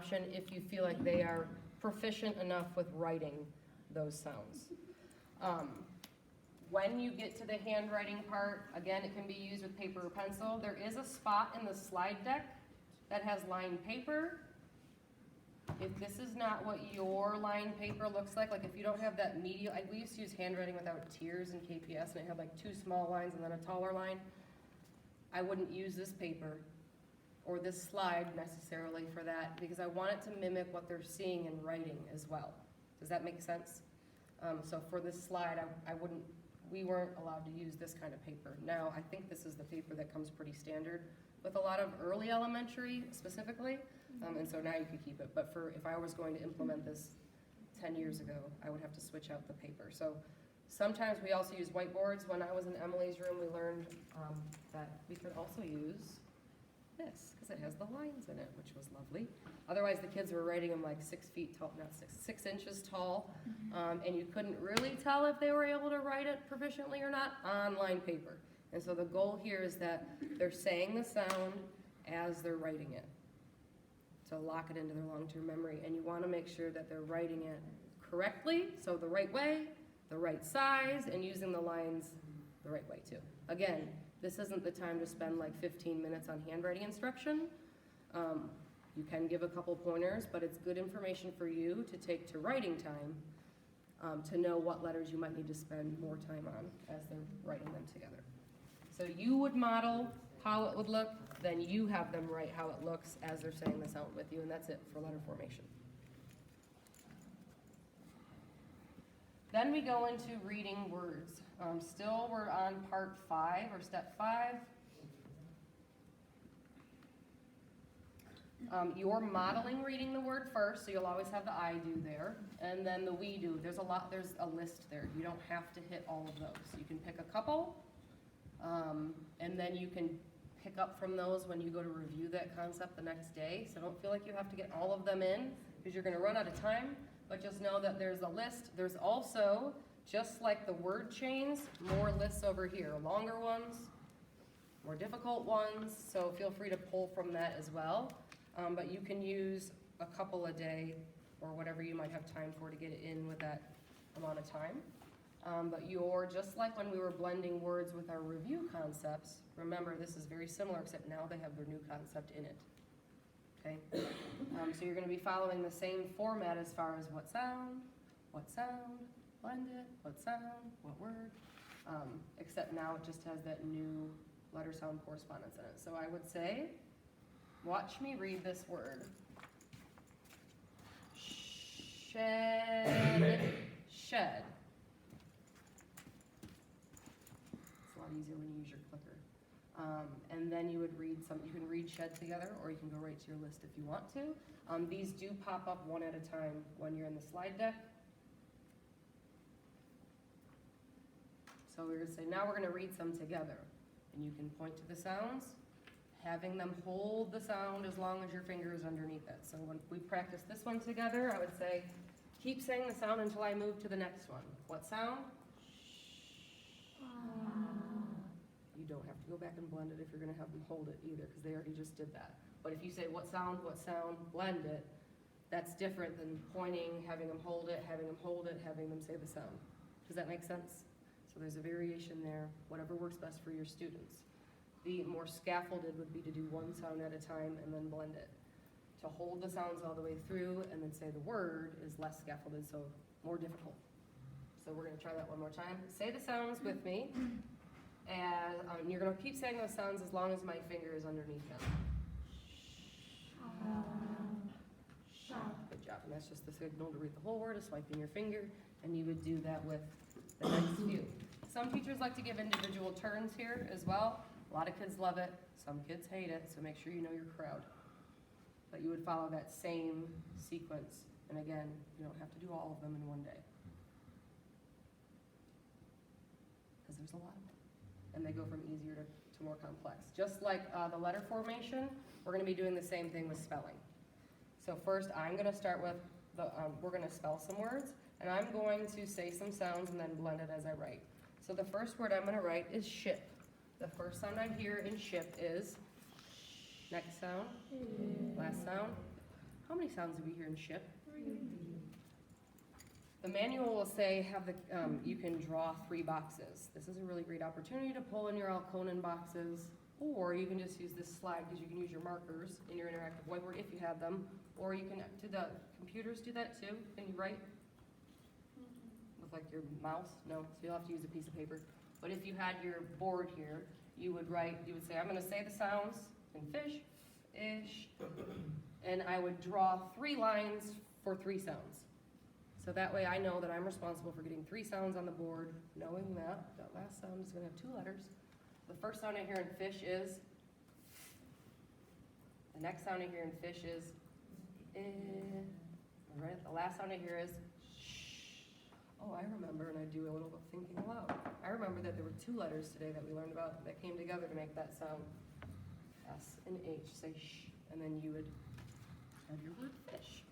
option if you feel like they are proficient enough with writing those sounds. When you get to the handwriting part, again, it can be used with paper or pencil. There is a spot in the slide deck that has lined paper. If this is not what your lined paper looks like if you don't have that medial, we used to use handwriting without tiers in KPS, and it had like 2 small lines and then a taller line. I wouldn't use this paper or this slide necessarily for that, because I want it to mimic what they're seeing in writing as well. Does that make sense? So for this slide, we weren't allowed to use this kind of paper. Now, I think this is the paper that comes pretty standard with a lot of early elementary specifically, and so now you could keep it. But if I was going to implement this 10 years ago, I would have to switch out the paper. So sometimes we also use whiteboards. When I was in Emily's room, we learned that we could also use this, because it has the lines in it, which was lovely. Otherwise, the kids were writing them like 6 feet tall, not 6 inches tall, and you couldn't really tell if they were able to write it proficiently or not on lined paper. And so the goal here is that they're saying the sound as they're writing it, to lock it into their long-term memory. And you want to make sure that they're writing it correctly, so the right way, the right size, and using the lines the right way too. Again, this isn't the time to spend like 15 minutes on handwriting instruction. You can give a couple pointers, but it's good information for you to take to writing time, to know what letters you might need to spend more time on as they're writing them together. So you would model how it would look, then you have them write how it looks as they're saying the sound with you, and that's it for letter formation. Then we go into reading words. Still, we're on part 5 or step 5. You're modeling reading the word first, so you'll always have the I do there, and then the we do. There's a list there. You don't have to hit all of those. You can pick a couple, and then you can pick up from those when you go to review that concept the next day. So don't feel like you have to get all of them in, because you're going to run out of time, but just know that there's a list. There's also, just like the word chains, more lists over here, longer ones, more difficult ones, so feel free to pull from that as well. But you can use a couple a day or whatever you might have time for to get it in with that amount of time. But you're, just like when we were blending words with our review concepts, remember this is very similar, except now they have their new concept in it. Okay? So you're going to be following the same format as far as what sound, blend it, what sound, what word, except now it just has that new letter sound correspondence in it. So I would say, watch me read this word. Shed. Shed. It's a lot easier when you use your clicker. And then you would read you can read shed together, or you can go right to your list if you want to. These do pop up one at a time when you're in the slide deck. So we're going to say, now we're going to read some together. And you can point to the sounds, having them hold the sound as long as your finger is underneath it. So when we practice this one together, I would say, keep saying the sound until I move to the next one. What sound? You don't have to go back and blend it if you're going to have them hold it either, because they already just did that. But if you say what sound, blend it, that's different than pointing, having them hold it, having them say the sound. Does that make sense? So there's a variation there, whatever works best for your students. The more scaffolded would be to do one sound at a time and then blend it. To hold the sounds all the way through and then say the word is less scaffolded, so more difficult. So we're going to try that one more time. Say the sounds with me, and you're going to keep saying those sounds as long as my finger is underneath them. Good job, and that's just the signal to read the whole word, is swiping your finger, and you would do that with the next few. Some teachers like to give individual turns here as well. A lot of kids love it, some kids hate it, so make sure you know your crowd. But you would follow that same sequence, and again, you don't have to do all of them in one day, because there's a lot of them, and they go from easier to more complex. Just like the letter formation, we're going to be doing the same thing with spelling. So first, I'm going to start with we're going to spell some words, and I'm going to say some sounds and then blend it as I write. So the first word I'm going to write is ship. The first sound I hear in ship is, next sound, last sound, How many sounds do we hear in ship? The manual will say you can draw 3 boxes. This is a really great opportunity to pull in your Alconin boxes, or you can just use this slide because you can use your markers in your interactive whiteboard if you have them, or you can, do the computers do that too? Can you write? With like your mouse? No, so you'll have to use a piece of paper. But if you had your board here, you would say, I'm gonna say the sounds in fish, ish, and I would draw 3 lines for 3 sounds. So that way I know that I'm responsible for getting 3 sounds on the board, knowing that that last sound is gonna have 2 letters. The first sound I hear in fish is, the next sound I hear in fish is, right? The last sound I hear is, shh. Oh, I remember, and I do a little thinking aloud. I remember that there were 2 letters today that we learned about that came together to make that sound. S and H, say shh, and then you would have your word fish.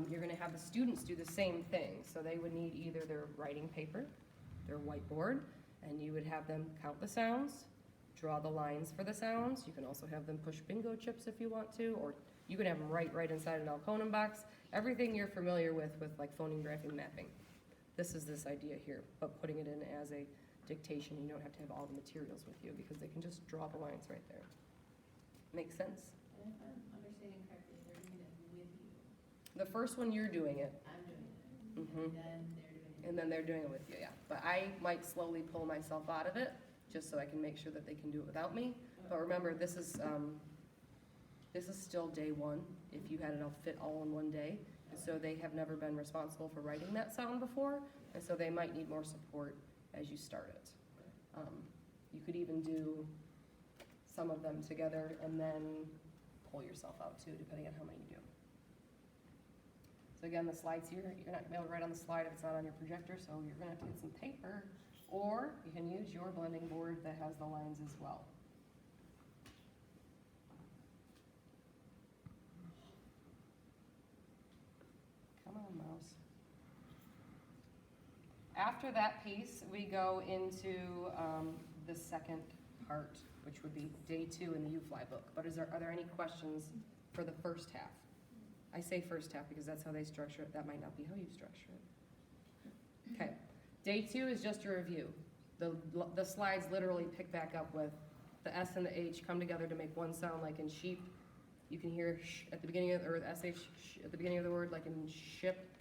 You're gonna have the students do the same thing. So they would need either their writing paper, their whiteboard, and you would have them count the sounds, draw the lines for the sounds. You can also have them push bingo chips if you want to, or you can have them write right inside an Alconin box. Everything you're familiar with like phoneme, graphing, mapping. This is this idea here, but putting it in as a dictation. You don't have to have all the materials with you because they can just draw the lines right there. Make sense? And if I'm understanding correctly, they're doing it with you. The first one, you're doing it. I'm doing it. Mhm. And then they're doing And then they're doing it. it with you, yeah. But I might slowly pull myself out of it, just so I can make sure that they can do it without me. But remember, this is still day 1, if you had it all fit all in one day. And so they have never been responsible for writing that sound before, and so they might need more support as you start it. You could even do some of them together and then pull yourself out too, depending on how many you do. So again, the slides here, you're not gonna be able to write on the slide if it's not on your projector, so you're gonna have to get some paper, or you can use your blending board that has the lines as well. Come on, mouse. After that piece, we go into the second part, which would be day 2 in the U-Fly book. But are there any questions for the first half? I say first half because that's how they structure it. That might not be how you structure it. Okay. Day 2 is just a review. The slides literally pick back up with the S and the H come together to make one sound, like in sheep. You can hear sh at the beginning of, or the SH at the beginning of the word, like in ship.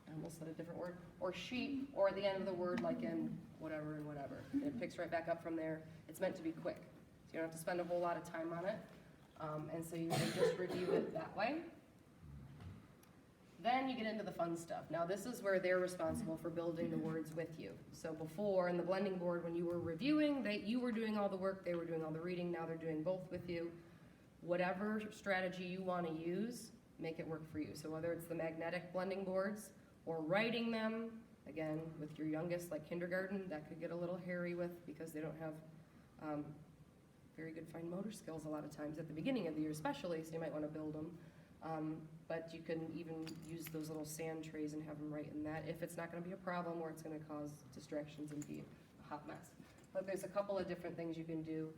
I almost said a different word. Or sheep, or at the end of the word, like in whatever and whatever. And it picks right back up from there. It's meant to be quick, so you don't have to spend a whole lot of time on it. And so you can just review it that way. Then you get into the fun stuff. Now this is where they're responsible for building the words with you. So before, in the blending board, when you were reviewing, you were doing all the work, they were doing all the reading, now they're doing both with you. Whatever strategy you want to use, make it work for you. So whether it's the magnetic blending boards, or writing them, again, with your youngest, like kindergarten, that could get a little hairy with, because they don't have very good fine motor skills a lot of times at the beginning of the year especially, so you might want to build them. But you can even use those little sand trays and have them write in that if it's not going to be a problem or it's going to cause distractions and be a hot mess. But there's a couple of different things you can do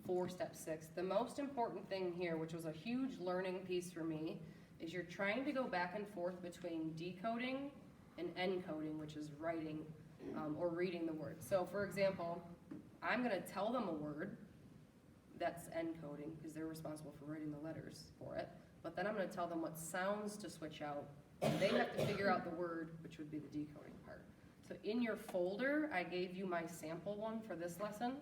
for step 6. The most important thing here, which was a huge learning piece for me, is you're trying to go back and forth between decoding and encoding, which is writing or reading the word. So for example, I'm going to tell them a word that's encoding because they're responsible for writing the letters for it. But then I'm going to tell them what sounds to switch out. They have to figure out the word, which would be the decoding part. So in your folder, I gave you my sample one for this lesson.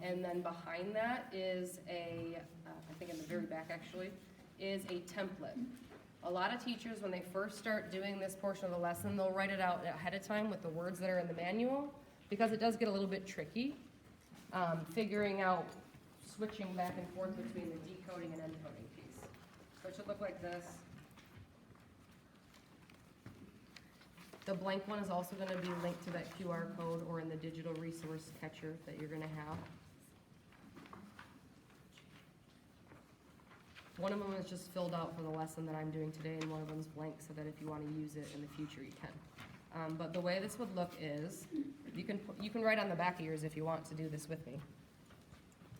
And then behind that is I think in the very back actually, is a template. A lot of teachers, when they first start doing this portion of the lesson, they'll write it out ahead of time with the words that are in the manual, because it does get a little bit tricky, figuring out, switching back and forth between the decoding and encoding piece. So it should look like this. The blank one is also going to be linked to that QR code or in the digital resource catcher that you're going to have. One of them is just filled out for the lesson that I'm doing today, and one of them is blank so that if you want to use it in the future, you can. But the way this would look is, you can write on the back of yours if you want to do this with me.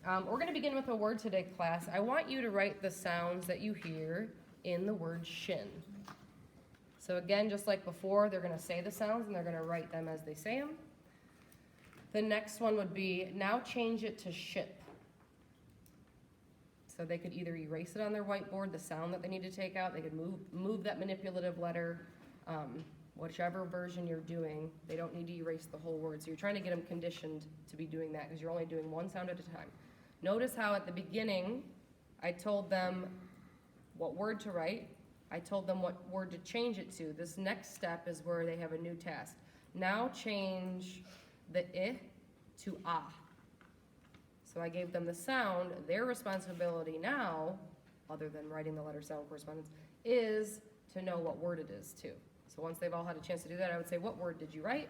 We're going to begin with a word today, class. I want you to write the sounds that you hear in the word shin. So again, just like before, they're gonna say the sounds and they're gonna write them as they say them. The next one would be, now change it to ship. So they could either erase it on their whiteboard, the sound that they need to take out, they could move that manipulative letter, whichever version you're doing, they don't need to erase the whole word. So you're trying to get them conditioned to be doing that because you're only doing one sound at a time. Notice how at the beginning, I told them what word to write. I told them what word to change it to. This next step is where they have a new task. Now change the I to ah. So I gave them the sound. Their responsibility now, other than writing the letter sound correspondence, is to know what word it is too. So once they've all had a chance to do that, I would say, what word did you write?